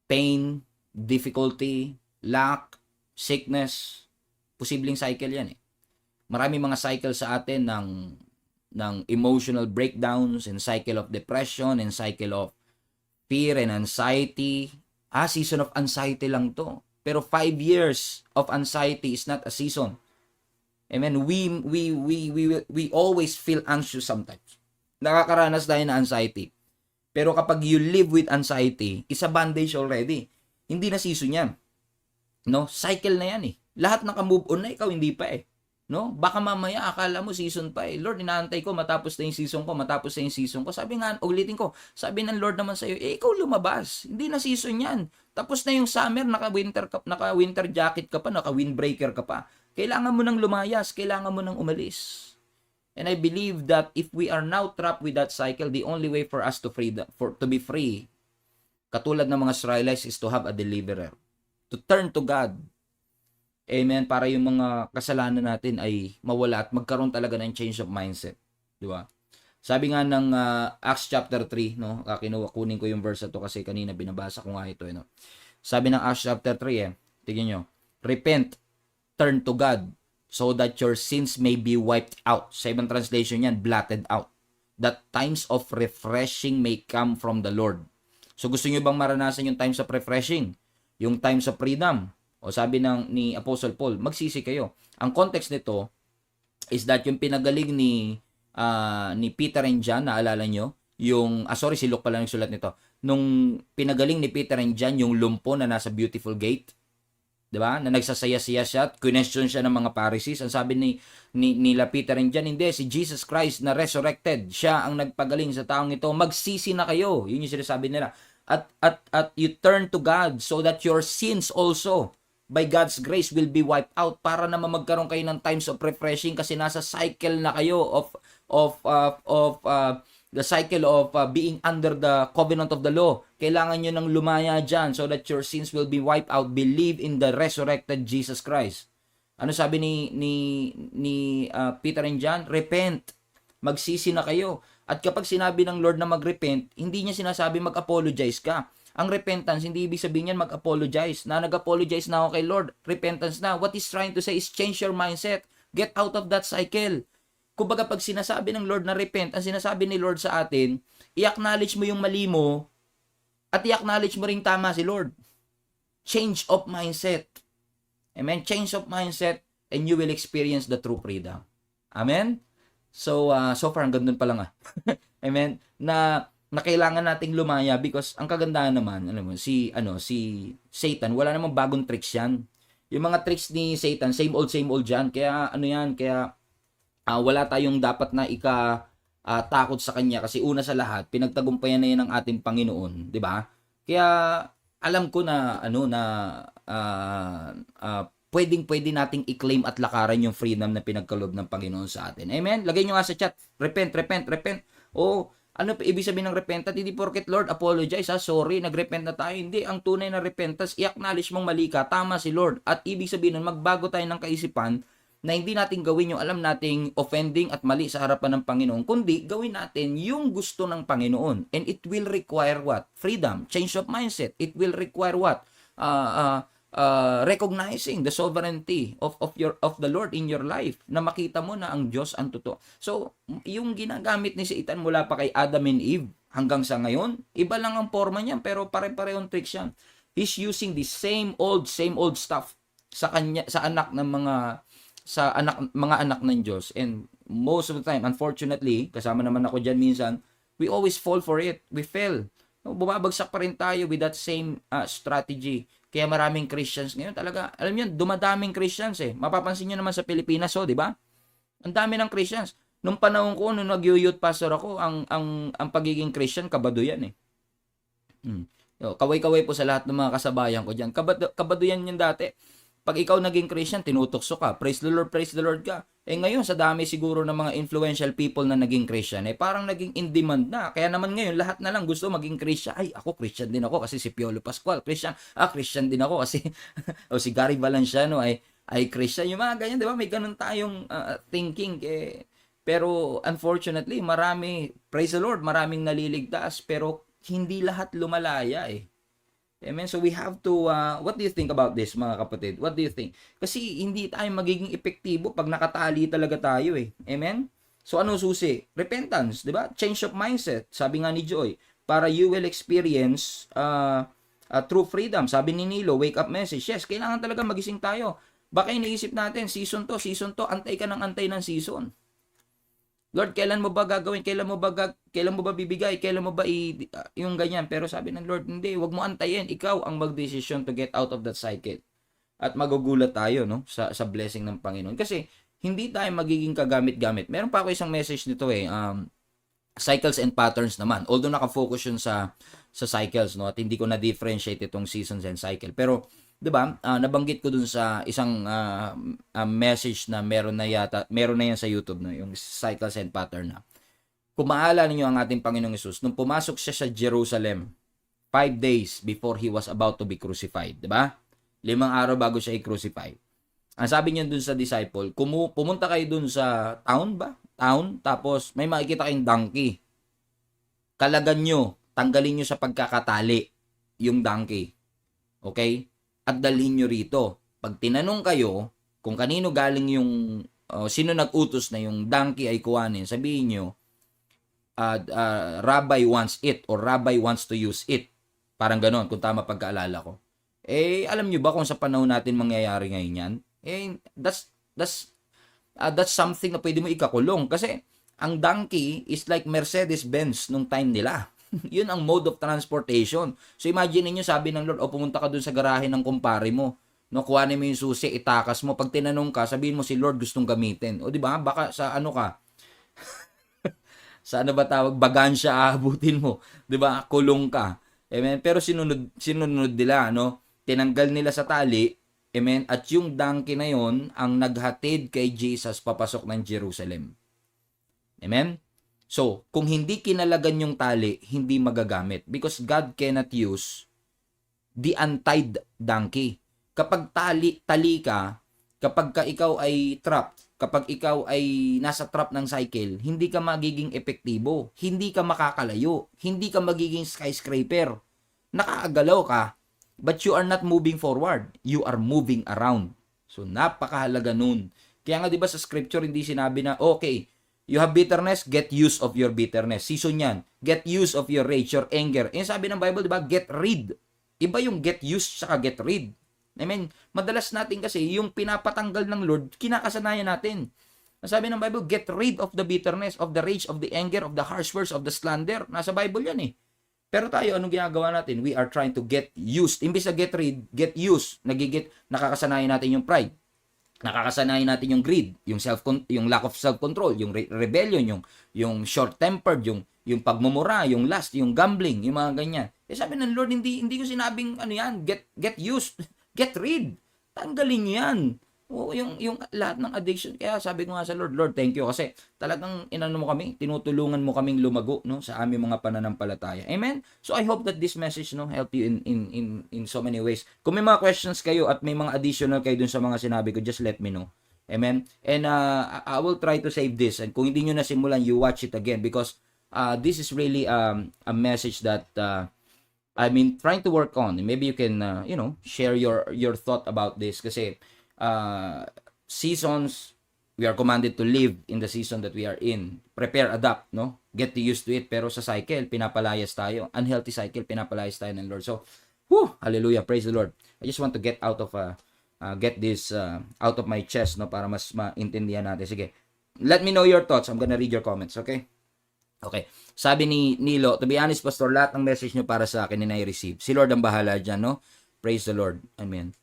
pain, difficulty, lack, sickness, posibleng cycle yan eh. Marami mga cycle sa atin ng emotional breakdowns and cycle of depression and cycle of fear and anxiety. Season of anxiety lang to. Pero 5 years of anxiety is not a season. Amen. We always feel anxious sometimes. Nakakaranas tayo ng anxiety. Pero kapag you live with anxiety, is a bandage already. Hindi na season yan. No? Cycle na yan eh. Lahat naka-move on na, ikaw hindi pa eh. No? Baka mamaya akala mo season pa eh. Lord, inaantay ko matapos na yung season ko, matapos na yung season ko. Sabi nga, ulitin ko, sabi ng Lord naman sa'yo, ikaw lumabas. Hindi na season yan. Tapos na yung summer, naka-winter jacket ka pa, naka-windbreaker ka pa. Kailangan mo nang lumayas, kailangan mo nang umalis. And I believe that if we are now trapped with that cycle, the only way for us to be free, katulad ng mga Israelites, is to have a deliverer. To turn to God. Amen. Para yung mga kasalanan natin ay mawala at magkaroon talaga ng change of mindset. Di ba? Sabi nga ng Acts chapter 3, no? Kunin ko yung verse na to kasi kanina binabasa ko nga ito, no? Sabi ng Acts chapter 3, tingnan nyo, repent, turn to God, so that your sins may be wiped out. Sa ibang translation yan, blotted out. That times of refreshing may come from the Lord. So gusto nyo bang maranasan yung times of refreshing? Yung times of freedom? O sabi ni Apostle Paul, magsisi kayo. Ang context nito is that yung pinagaling ni Peter and John, naalala nyo? Si Luke pala nagsulat nito. Nung pinagaling ni Peter and John, yung lumpo na nasa Beautiful Gate, diba? Na nagsasaya-siya siya at question siya ng mga Pharisees. Ang sabi nila Peter and John, hindi, si Jesus Christ na resurrected, siya ang nagpagaling sa taong ito. Magsisi na kayo. Yun yung sinasabi nila. At you turn to God so that your sins also by God's grace will be wiped out para naman magkaroon kayo ng times of refreshing kasi nasa cycle na kayo of the cycle of being under the covenant of the law. Kailangan nyo nang lumaya dyan so that your sins will be wiped out. Believe in the resurrected Jesus Christ. Ano sabi ni Peter and John? Repent. Magsisi na kayo. At kapag sinabi ng Lord na mag-repent, hindi niya sinasabi mag-apologize ka. Ang repentance, hindi ibig sabihin yan mag-apologize. Na nag-apologize na ako kay Lord, repentance na. What he's trying to say is change your mindset. Get out of that cycle. Kumbaga pag sinasabi ng Lord na repent, ang sinasabi ni Lord sa atin, i-acknowledge mo yung mali mo at i-acknowledge mo ring tama si Lord. Change of mindset. Amen? Change of mindset and you will experience the true freedom. Amen? So far hanggang dun pa lang Amen? Na kailangan nating lumaya because ang kagandahan naman, si Satan, wala namang bagong tricks yan. Yung mga tricks ni Satan, same old yan. Kaya wala tayong dapat na takot sa kanya kasi una sa lahat, pinagtagumpayan na yan ng ating Panginoon, 'di ba? Kaya alam ko na pwede nating i-claim at lakaran yung freedom na pinagkaloob ng Panginoon sa atin. Amen? Lagay nyo nga sa chat, repent. Ano ibig sabihin ng repentance? Hindi porket Lord, apologize, sorry, nagrepent na tayo. Hindi, ang tunay na repentance, i-acknowledge mong mali ka, tama si Lord. At ibig sabihin nun, magbago tayo ng kaisipan na hindi natin gawin yung alam nating offending at mali sa harapan ng Panginoon, kundi gawin natin yung gusto ng Panginoon. And it will require what? Freedom, change of mindset. It will require what? Recognizing the sovereignty of the Lord in your life, na makita mo na ang Diyos ang totoo. So, yung ginagamit ni Satan mula pa kay Adam and Eve hanggang sa ngayon, iba lang ang forma niya pero pare-parehong tricks yan. He's using the same old stuff sa mga anak ng Diyos, and most of the time, unfortunately, kasama naman ako diyan minsan, we always fall for it. We fail. Bumabagsak pa rin tayo with that same strategy. Kaya maraming Christians ngayon talaga, alam niyo, dumadaming Christians Mapapansin niyo naman sa Pilipinas, di ba? Ang dami ng Christians. Nung panahon ko, nung nag-youth pastor ako, ang pagiging Christian, kabado yan eh. Kaway-kaway po sa lahat ng mga kasabayan ko dyan. Kabado yan yung dati. Pag ikaw naging Christian, tinutokso ka. Praise the Lord ka. Eh ngayon, sa dami siguro ng mga influential people na naging Christian, eh parang naging in demand na. Kaya naman ngayon, lahat na lang gusto maging Christian. Ay, ako Christian din ako kasi si Piolo Pascual, Christian. Christian din ako kasi o si Gary Valenciano ay Christian. Yung mga ganyan, di ba? May ganun tayong thinking. Pero unfortunately, praise the Lord, maraming naliligtas, pero hindi lahat lumalaya eh. Amen. So we have to, what do you think about this mga kapatid? What do you think? Kasi hindi tayo magiging epektibo pag nakatali talaga tayo eh. Amen? So ano susi? Repentance, di ba? Change of mindset. Sabi nga ni Joy, para you will experience true freedom. Sabi ni Nilo, wake up message. Yes, kailangan talaga magising tayo. Baka iniisip natin, season to, antay ka ng antay ng season. Lord, kailan mo ba gagawin? Kailan mo ba bibigay? Kailan mo ba yung ganyan? Pero sabi ng Lord, hindi, wag mo antayin. Ikaw ang magdesisyon to get out of that cycle. At magugulat tayo, no, sa blessing ng Panginoon. Kasi hindi tayo magiging kagamit-gamit. Meron pa ako isang message nito cycles and patterns naman. Although naka-focus yun sa cycles, no, at hindi ko na differentiate itong seasons and cycle. Pero 'di ba? Nabanggit ko dun sa isang message na meron na yan sa YouTube, no, yung cycles and pattern na. Kung maalala niyo ang ating Panginoong Hesus, nung pumasok siya sa Jerusalem 5 days before he was about to be crucified, 'di ba? 5 araw bago siya i-crucify. Ang sabi niya dun sa disciple, pumunta kayo dun sa town, tapos may makikita kayong donkey. Kalagan nyo, tanggalin nyo sa pagkakatali yung donkey. Okay? At dalhin nyo rito. Pag tinanong kayo kung kanino galing yung sino nag-utos na yung donkey ay kuhanin, sabihin nyo, Rabbi wants it or Rabbi wants to use it. Parang ganon, kung tama pagkaalala ko. Alam nyo ba kung sa panahon natin mangyayari ngayon yan? That's something na pwede mo ikakulong. Kasi ang donkey is like Mercedes-Benz nung time nila. Yun ang mode of transportation. So imagine niyo, sabi ng Lord, pumunta ka dun sa garahe ng kumpare mo. No, kuhanin mo yung susi, itakas mo. Pag tinanong ka, sabihin mo si Lord gustong gamitin. O di ba? Baka sa ano ka? Sa ano ba tawag? Bagansya aabutin mo. Di ba? Kulong ka. Amen. Pero sinunod nila, no? Tinanggal nila sa tali. Amen. At yung donkey na yon ang naghatid kay Jesus papasok ng Jerusalem. Amen. So, kung hindi kinalagan yung tali, hindi magagamit. Because God cannot use the untied donkey. Kapag tali ka, kapag ikaw ay trapped, kapag ikaw ay nasa trap ng cycle, hindi ka magiging epektibo. Hindi ka makakalayo. Hindi ka magiging skyscraper. Nakaagalaw ka, but you are not moving forward. You are moving around. So, napakahalaga nun. Kaya nga, di ba sa scripture, hindi sinabi na, okay, you have bitterness, get use of your bitterness. Season yan. Get use of your rage, your anger. Sabi ng Bible, di ba, get rid. Iba yung get used saka get rid. I mean, madalas natin kasi, yung pinapatanggal ng Lord, kinakasanayan natin. Sabi ng Bible, get rid of the bitterness, of the rage, of the anger, of the harsh words, of the slander. Nasa Bible yan eh. Pero tayo, anong ginagawa natin? We are trying to get used. Imbis na get rid, get used. Nakakasanayan natin yung pride. Nakakasanayan natin yung greed, yung lack of self-control, yung rebellion, yung short-tempered, yung pagmumura, yung lust, yung gambling, yung mga ganyan. Sabi ng Lord, hindi ko sinabing ano yan, get used, get rid. Tanggalin niyo yan. O yung lahat ng addiction. Kaya sabi ko nga sa Lord, thank you kasi talagang tinutulungan mo kaming lumago, no, sa aming mga pananampalataya. Amen. So I hope that this message, no, help you in so many ways. Kung may mga questions kayo at may mga additional kayo dun sa mga sinabi ko, just let me know. Amen. And I will try to save this, and kung hindi niyo nasimulan, you watch it again because this is really a message that trying to work on. Maybe you can share your thought about this kasi seasons, we are commanded to live in the season that we are in. Prepare, adapt, no? Get used to it. Pero sa cycle, pinapalayas tayo. Unhealthy cycle, pinapalayas tayo ng Lord. So, hallelujah, praise the Lord. I just want to get out of get this out of my chest, no, para mas maintindihan natin. Sige, let me know your thoughts. I'm gonna read your comments, okay? Okay. Sabi ni Nilo, to be honest, Pastor, lahat ng message nyo para sa akin na I-receive. Si Lord ang bahala dyan, no? Praise the Lord. Amen.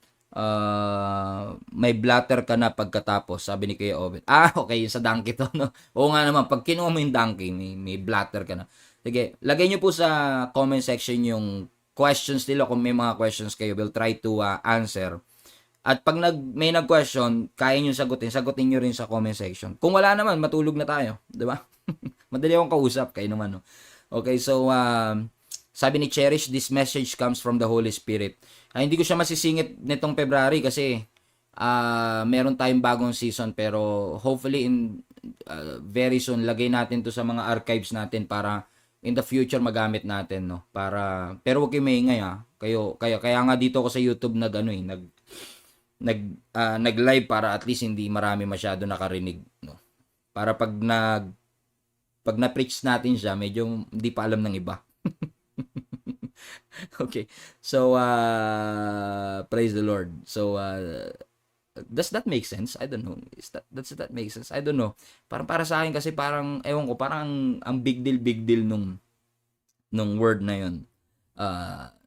May blatter ka na pagkatapos, sabi ni Kuya Owen. Okay, yung sa donkey to, no? Oo nga naman, pag kinuha mo yung donkey, may blatter ka na. Sige, lagay nyo po sa comment section yung questions nila kung may mga questions kayo. We'll try to answer. At pag may nag-question, kaya nyo sagutin nyo rin sa comment section. Kung wala naman, matulog na tayo. Di ba? Madali akong kausap, kayo naman, no? Okay, so, sabi ni Cherish, this message comes from the Holy Spirit. Hindi ko siya masisingit nitong February kasi meron tayong bagong season, pero hopefully in very soon lagay natin to sa mga archives natin para in the future magamit natin, no, para pero wag kayo maingay, kaya nga dito ako sa YouTube nag live para at least hindi marami masyado nakarinig, no, para pag na-preach natin siya medyo hindi pa alam ng iba. Okay. So, praise the Lord. So, does that make sense? I don't know. Does that make sense? I don't know. Parang para sa akin kasi parang, ewan ko, parang ang big deal nung word na yun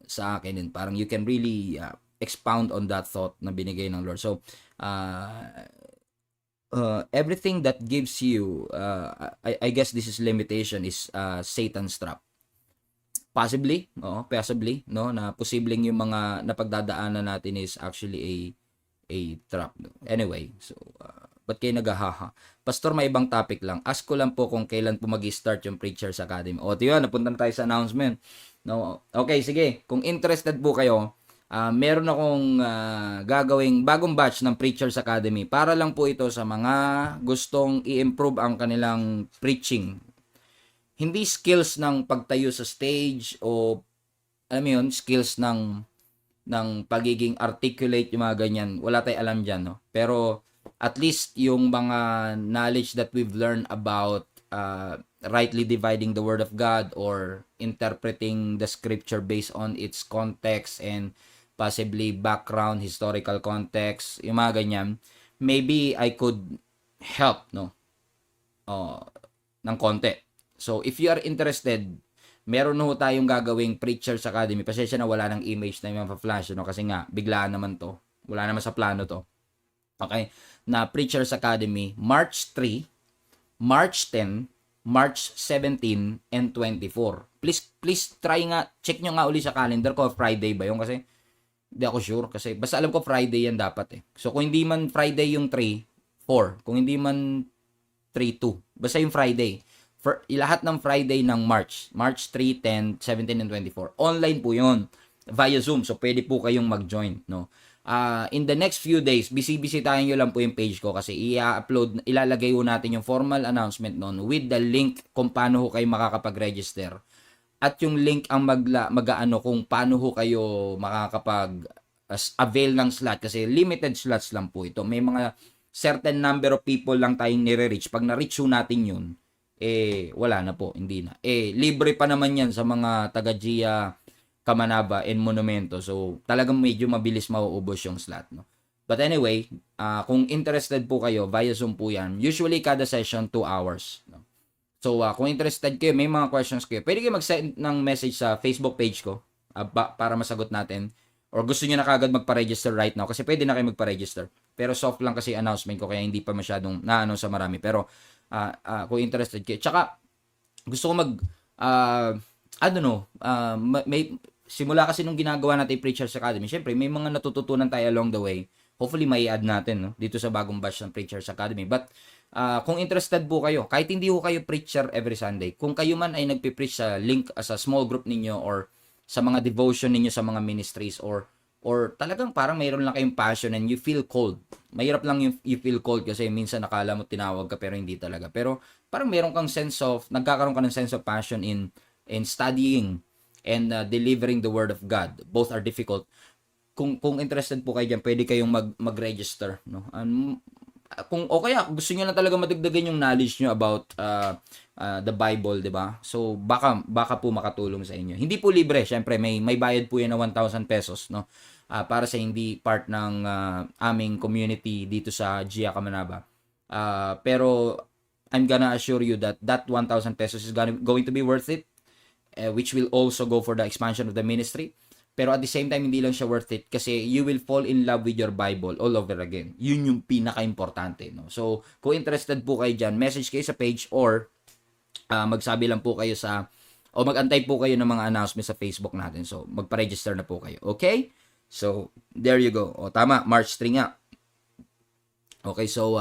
sa akin din. Parang you can really expound on that thought na binigay ng Lord. So, everything that gives you, I guess this is limitation, is Satan's trap. Possibly, no, na posibleng yung mga napagdadaanan natin is actually a trap. No? Anyway, so ba't kayo nagahaha? Pastor, may ibang topic lang. Ask ko lang po kung kailan po mag-start yung Preachers Academy. O, diyan, napunta na tayo sa announcement. No? Okay, sige. Kung interested po kayo, meron akong gagawing bagong batch ng Preachers Academy. Para lang po ito sa mga gustong i-improve ang kanilang preaching. Hindi skills ng pagtayo sa stage o alam mo yun, skills ng pagiging articulate, yung mga ganyan. Wala tayong alam dyan, no? Pero at least yung mga knowledge that we've learned about rightly dividing the Word of God or interpreting the Scripture based on its context and possibly background, historical context, yung mga ganyan, maybe I could help, no? Ng konti. So, if you are interested, meron na ho tayong gagawing Preachers Academy. Pasensya na wala ng image na yung flash, no? Kasi nga, biglaan naman to. Wala naman sa plano to. Okay? Na Preachers Academy, March 3, March 10, March 17, and 24. Please try nga, check nyo nga uli sa calendar ko, Friday ba yun? Kasi, hindi ako sure. Kasi, basta alam ko Friday yan dapat eh. So, kung hindi man Friday yung 3, 4. Kung hindi man 3, 2. Basta yung Friday. For lahat ng Friday ng March 3, 10, 17, and 24. Online po yun. Via Zoom. So, pwede po kayong mag-join, no? In the next few days, bisitahin nyo lang po yung page ko kasi ilalagay po natin yung formal announcement noon with the link kung paano ho kayo makakapag-register. At yung link ang mag-aano kung paano ho kayo makakapag-avail ng slot kasi limited slots lang po ito. May mga certain number of people lang tayong nire-reach. Pag na-reach natin yun, wala na po, hindi na. Libre pa naman yan sa mga taga-Gia, Kamanaba, and Monumento. So, talagang medyo mabilis mauubos yung slot, no? But anyway, kung interested po kayo, via Zoom po yan. Usually, kada session, 2 hours, no? So, kung interested kayo, may mga questions kayo, pwede kayo mag-send ng message sa Facebook page ko para masagot natin. Or gusto nyo na kagad magpa-register right now kasi pwede na kayo magpa-register. Pero soft lang kasi announcement ko kaya hindi pa masyadong naano sa marami. Pero, kung interested kayo. Tsaka, gusto ko I don't know, may, simula kasi nung ginagawa natin Preachers Academy, syempre, may mga natututunan tayo along the way. Hopefully, may add natin, no? Dito sa bagong batch ng Preachers Academy. But, kung interested po kayo, kahit hindi po kayo preacher every Sunday, kung kayo man ay nagpipreach sa link sa small group ninyo or sa mga devotion ninyo sa mga ministries or talagang parang mayroon lang kayong passion and you feel cold. Mahirap lang yung you feel cold kasi minsan nakala mo tinawag ka pero hindi talaga. Pero parang mayroon kang nagkakaroon ka ng sense of passion in studying and delivering the Word of God. Both are difficult. Kung interested po kayo dyan, pwede kayong mag-register. No? Kung kaya gusto niyo lang talaga madagdagan yung knowledge niyo about the Bible, 'di ba? So baka po makatulong sa inyo. Hindi po libre, syempre may bayad po yan na 1,000 pesos, no? Para sa hindi part ng aming community dito sa Gia Kamanaba. Pero I'm gonna assure you that 1,000 pesos is going to be worth it, which will also go for the expansion of the ministry. Pero at the same time, hindi lang siya worth it kasi you will fall in love with your Bible all over again. Yun yung pinaka-importante, no? So, kung interested po kayo dyan, message kayo sa page or magsabi lang po kayo o magantay po kayo ng mga announcement sa Facebook natin. So, magpa-register na po kayo. Okay? So, there you go. O, tama. March 3 nga. Okay, so,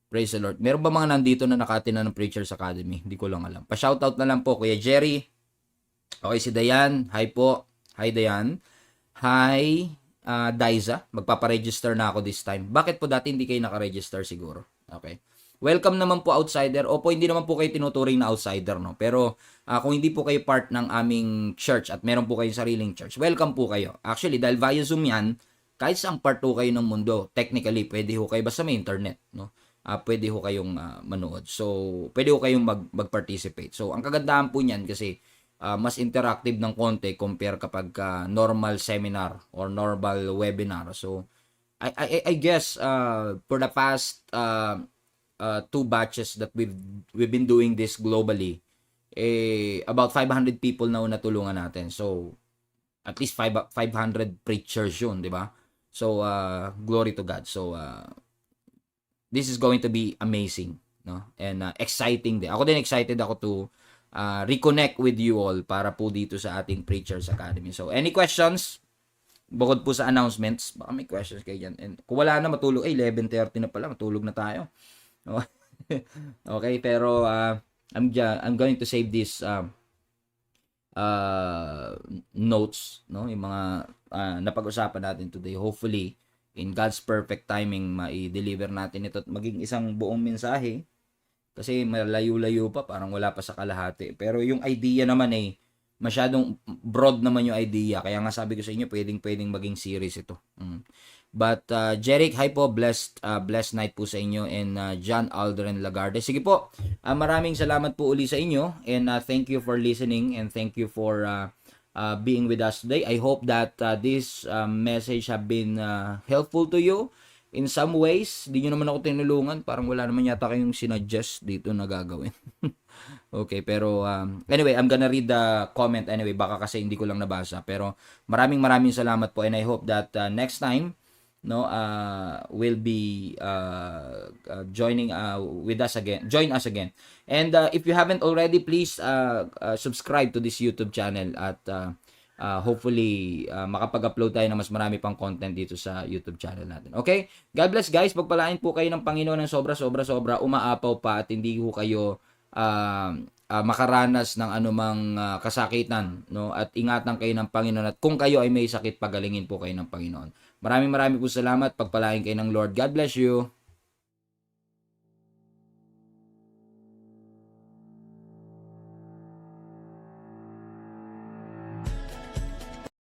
praise the Lord. Meron ba mga nandito na nakatina ng Preachers Academy? Hindi ko lang alam. Pa-shoutout na lang po, Kuya Jerry. Okay, si Dayan. Hi po. Hi, Dayan. Hi, Daiza. Magpaparegister na ako this time. Bakit po dati hindi kayo nakaregister siguro? Okay. Welcome naman po, outsider. Opo, hindi naman po kayo tinuturing na outsider, no? Pero kung hindi po kayo part ng aming church at meron po kayong sariling church, welcome po kayo. Actually, dahil via Zoom yan, kahit saan part po kayo ng mundo, technically, pwede ho kayo basta may internet, no? Pwede ho kayong manood. So, pwede ho kayong mag-participate. So, ang kagandahan po niyan kasi mas interactive ng konti compare kapag normal seminar or normal webinar. So, I guess for the past 2 batches that we've been doing this globally, about 500 people na natulungan natin. So, at least 500 preachers yun, di ba? So, glory to God. So, this is going to be amazing, no? And exciting din. Ako din excited ako to reconnect with you all para po dito sa ating Preachers Academy. So, any questions? Bukod po sa announcements, baka may questions kayo dyan. And kung wala na, matulog. 11:30 na pala, matulog na tayo. Okay, pero I'm going to save this notes, no? Yung mga napag-usapan natin today. Hopefully, in God's perfect timing, mai-deliver natin ito at maging isang buong mensahe. Kasi malayo-layo pa, parang wala pa sa kalahati. Pero yung idea naman masyadong broad naman yung idea. Kaya nga sabi ko sa inyo, pwedeng maging series ito. But Jeric, hi po, blessed night po sa inyo, and John Aldrin Lagarde. Sige po, maraming salamat po uli sa inyo, and thank you for listening, and thank you for being with us today. I hope that this message have been helpful to you in some ways. Di nyo naman ako tinulungan, parang wala naman yata kayong sinuggest dito na gagawin. Okay, pero anyway, I'm gonna read the comment anyway, baka kasi hindi ko lang nabasa. Pero maraming salamat po, and I hope that next time, no, will be joining with us again. Join us again. And if you haven't already, please subscribe to this YouTube channel at hopefully makapag-upload tayo ng mas marami pang content dito sa YouTube channel natin. Okay? God bless guys. Pagpalain po kayo ng Panginoon ng sobra, umaapaw pa at hindi ko kayo makaranas ng anumang kasakitan, no? At ingatan kayo ng Panginoon, at kung kayo ay may sakit, pagalingin po kayo ng Panginoon. Maraming po salamat. Pagpalain kayo ng Lord. God bless you.